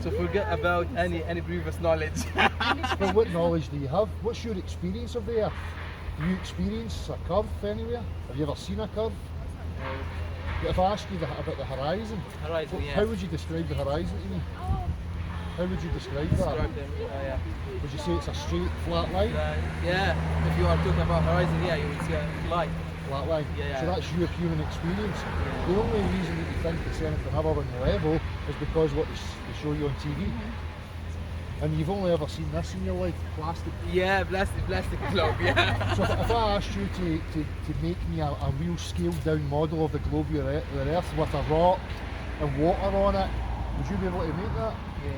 So forget about any previous knowledge. Well, what knowledge do you have? What's your experience of the Earth? Do you experience a curve anywhere? Have you ever seen a curve? If I ask you about the horizon, Horizon, how yeah. would you describe the horizon to me? How would you describe that? Describe them. Yeah. Would you say it's a straight, flat line? Yeah. If you are talking about horizon, yeah, you will see a line. Flat line. Yeah. So that's your human experience. The only reason that you think it's anything other than level is because what they show you on TV. And you've only ever seen this in your life, plastic. Yeah, plastic globe. Yeah. So if I asked you to make me a real scaled down model of the globe of the Earth with a rock and water on it, would you be able to make that? Yeah.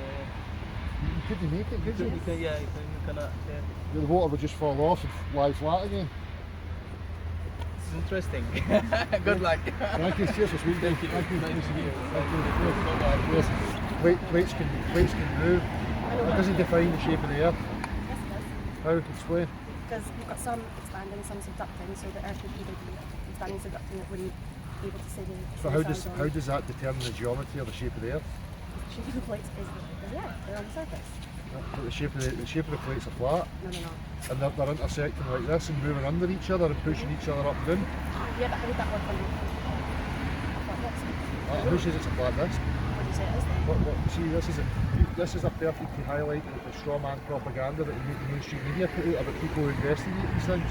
You couldn't make it, could you? You can, yeah, you cannot. Yeah. The water would just fall off and lie flat again. It's interesting. Good luck. Thank you, cheers for speaking. Thank you. Thank you. Nice to meet you. Thank you. Yes. Plates can move. How does he define the shape of the Earth? Yes, it does. How? Explain. Because you've got some expanding, some subducting, so the Earth would either be expanding, subducting, it wouldn't be able to say the So how does that determine the geometry or the shape of the Earth? The shape of the plates is the Earth, they're on the surface. But the shape of the plates are flat, No, no, no. and they're intersecting like this and moving under each other and pushing each other up and down. Yeah, but how would that work on a flat disc? Who says it's a flat disc? What do you say it is then? See, this is a perfectly highlighted the straw man propaganda that the mainstream media put out about people who investigate these things.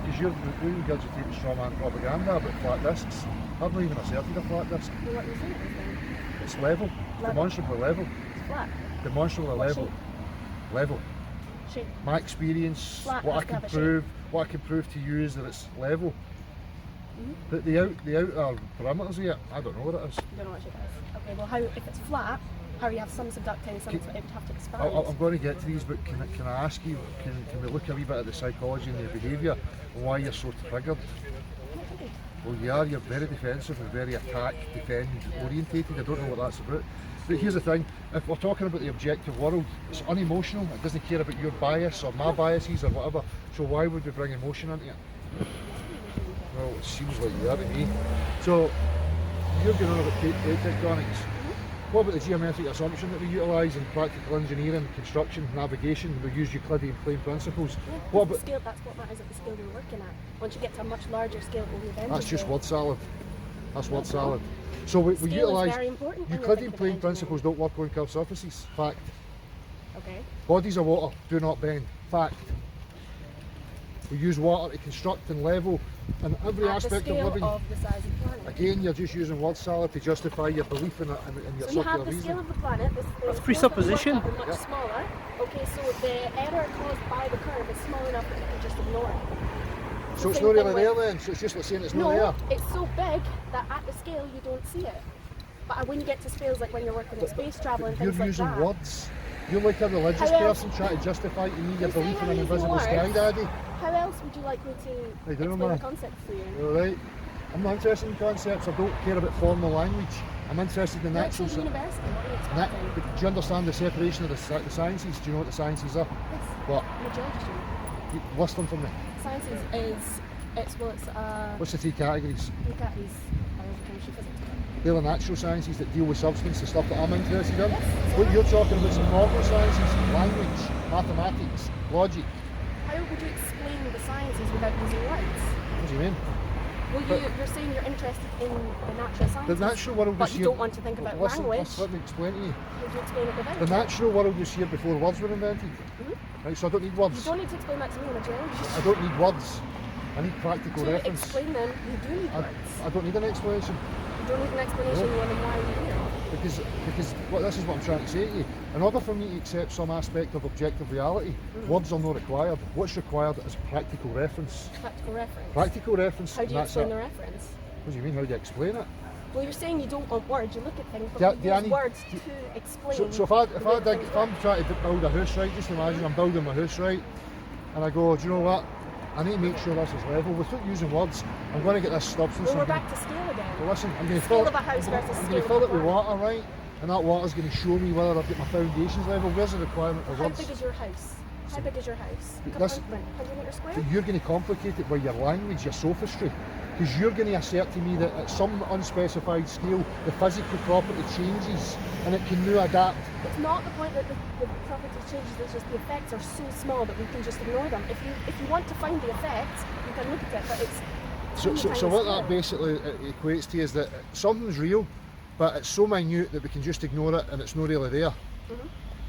Because we regurgitate the straw man propaganda about flat discs. I've not even asserted a flat disc. Well, what do you think it is then? It's level. Demonstrably level. It's flat. Demonstrably What level. shape? Level. Shape. My experience, Flat what I has to can have a prove, what I can prove to you is that it's level. The outer parameters of it, I don't know what it is. You don't know what shape it is. Okay, well, if it's flat, how you have some subducting, some it would have to expand. I'm going to get to these, but can I ask you, can we look a wee bit at the psychology and the behaviour and why you're so triggered? Well, you're very defensive and very attack, defend orientated. I don't know what that's about. But here's the thing, if we're talking about the objective world, it's unemotional, it doesn't care about your bias or my biases or whatever, so why would we bring emotion into it? Well, it seems like you are to me. So, you're going on about plate tectonics. What about the geometric assumption that we utilise in practical engineering, construction, navigation? We use Euclidean plane principles. What about scale? That's what matters at the scale you're working at. Once you get to a much larger scale, it will be eventually. That's just word salad. That's word salad. So we utilise Euclidean plane principles don't work on curved surfaces. Fact. Okay. Bodies of water do not bend. Fact. We use water to construct and level in every aspect of living. Of the size of the planet. Again, you're just using word salad to justify your belief in your So you circular have the reasoning. scale of the planet. That's presupposition. Much smaller. Okay, so the error caused by the curve is small enough that you can just ignore it. So it's not really there then? So it's just like saying it's not there? It's so big that at the scale you don't see it. But when you get to scales like when you're working with space travel and You're things like using that. words. You're like a religious How else- person trying to justify to me your You're saying belief in I'm an using invisible words. sky, Daddy. How else would you like me to How you doing, explain man? the concepts to you? Alright. I'm not interested in concepts. I don't care about formal language. I'm interested in You're actual. at university. What are you expecting? Do you understand the separation of the sciences? Do you know what the sciences are? Yes. What? I'm a geology student. List them for me. Sciences is it's What's the three categories? biology, chemistry, physics. They're the natural sciences that deal with substance, the stuff that I'm interested in. Yes. What you're talking about, some formal sciences, language, mathematics, logic. How would you explain the sciences without using words? What do you mean? Well, you're saying you're interested in the natural sciences. The natural world but was you here. don't want to think about language. Let me explain to you. Would you explain it without? The natural world was here before words were invented. Right, so I don't need You words. don't need to explain that to me. I'm a geologist. I don't need words. I need practical To reference. explain them, you do need words. I don't need an explanation. You don't need an explanation on why you're here. Because this is what I'm trying to say to you. In order for me to accept some aspect of objective reality, words are not required. What's required is practical reference. Practical reference. Practical reference. How do you and that's explain it. the reference? What do you mean? How do you explain it? Well, you're saying you don't want words. You look at things, but Do you I use need- words to explain. So if I'm trying to build a house right, just imagine I'm building my house right, and I go, do you know what? I need to make sure this is level. Without using words, I'm going to get this substance. Well, we're I'm gonna- back to scale again. Well, listen, I'm going to Scale fill of a house versus I'm scale going of to fill a it with plant. water, right? And that water's going to show me whether I've got my foundations level. Where's the requirement for How words? big is your house? How big is your house? That's- 100 metres square? But you're going to complicate it by your language, your sophistry. Because you're going to assert to me that at some unspecified scale, the physical property changes and it can now adapt. It's not the point that the property changes, it's just the effects are so small that we can just ignore them. If you want to find the effects, you can look at it, but it's So what that basically equates to is that something's real, but it's so minute that we can just ignore it and it's not really there.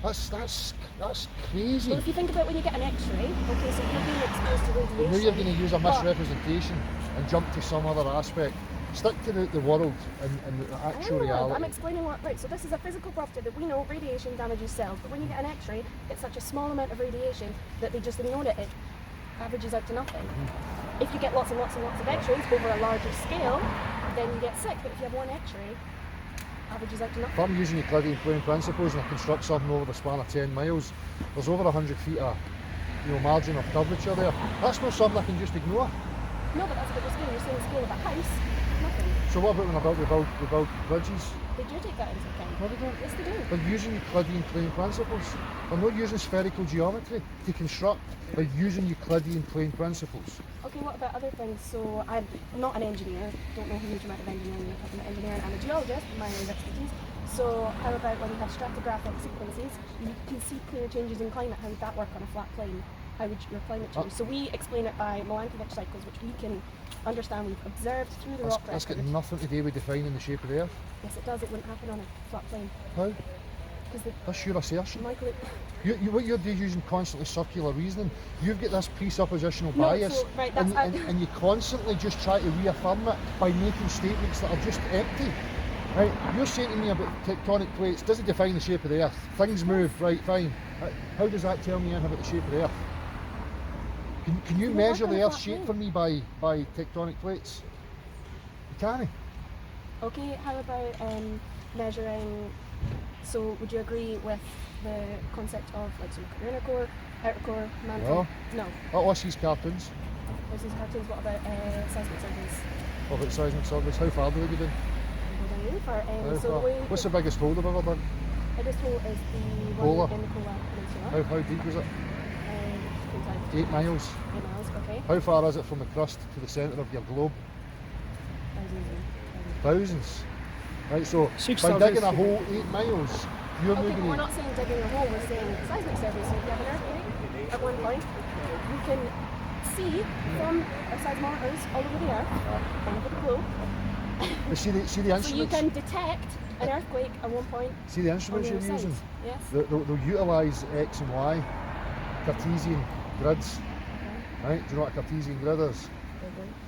That's crazy. Well, if you think about when you get an X-ray, okay, so you're being exposed to radiation. Now you're going to use a but- misrepresentation and jump to some other aspect. Stick to the world and the actual reality. I'm explaining what, right, so this is a physical property that we know radiation damages cells, but when you get an X-ray, it's such a small amount of radiation that they just ignore it. It averages out to nothing. If you get lots and lots and lots of X-rays over a larger scale, then you get sick, but if you have one X-ray, averages out to nothing. If I'm using Euclidean plane principles and I construct something over the span of 10 miles, there's over 100 feet of margin of curvature there. That's not something I can just ignore. No, but that's what you're saying. You're saying the scale of a house, nothing. So what about when we build bridges? They do take that into account. No, they don't. Yes, they do. They're using Euclidean plane principles. They're not using spherical geometry to construct. They're using Euclidean plane principles. Okay, what about other things? So I'm not an engineer, don't know a huge amount of engineering. I'm an engineer and I'm a geologist, my expertise. So how about when you have stratigraphic sequences, you can see clear changes in climate. How would that work on a flat plane? How would your climate change? So we explain it by Milankovitch cycles, which we can understand. We've observed through the rock That's got record. nothing to do with defining the shape of the Earth. Yes, it does. It wouldn't happen on a flat plane. How? Because That's your assertion. Michael, What you're doing using constantly circular reasoning, you've got this presuppositional No, bias, so, right, that's- and you constantly just try to reaffirm it by making statements that are just empty. Right? You're saying to me about tectonic plates doesn't define the shape of the Earth. Things move, right? Fine. How does that tell me anything about the shape of the Earth? Can you Does it measure work on the a Earth's flat shape plane? for me by tectonic plates? You can't. okay, how about measuring? So would you agree with the concept of like some inner core, outer core, mantle? No. Oh, these cartoons. This is cartoons. What about seismic surveys? What about seismic surveys? How far do they go down? Go down really far. How So the far? way What's the biggest hole they've ever done? biggest hole is the Polar. one in the Kola Peninsula. How deep is it? 8 miles. 8 miles. Okay. How far is it from the crust to the centre of your globe? Thousands. Right, so 6,000 by digging a hole 8 miles, you're Okay, but moving we're it. not saying digging a hole, we're saying seismic survey. So if you have an earthquake at one point, you can see from our seismometers all over the earth, all over the globe. But see the So you instruments. can detect an earthquake at one point See the on instruments the you're other using. side. Yes. They'll utilise X and Y, Cartesian grids. Right? Do you know what a Cartesian grid is?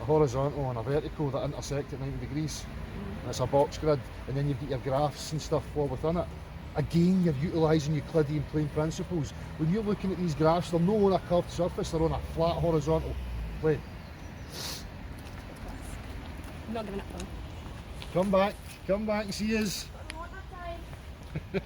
A horizontal and a vertical that intersect at 90 degrees. And it's a box grid, and then you've got your graphs and stuff for within it. Again, you're utilising Euclidean plane principles. When you're looking at these graphs, they're not on a curved surface, they're on a flat horizontal plane. I'm not giving up though. Come back and see us. I don't want that time.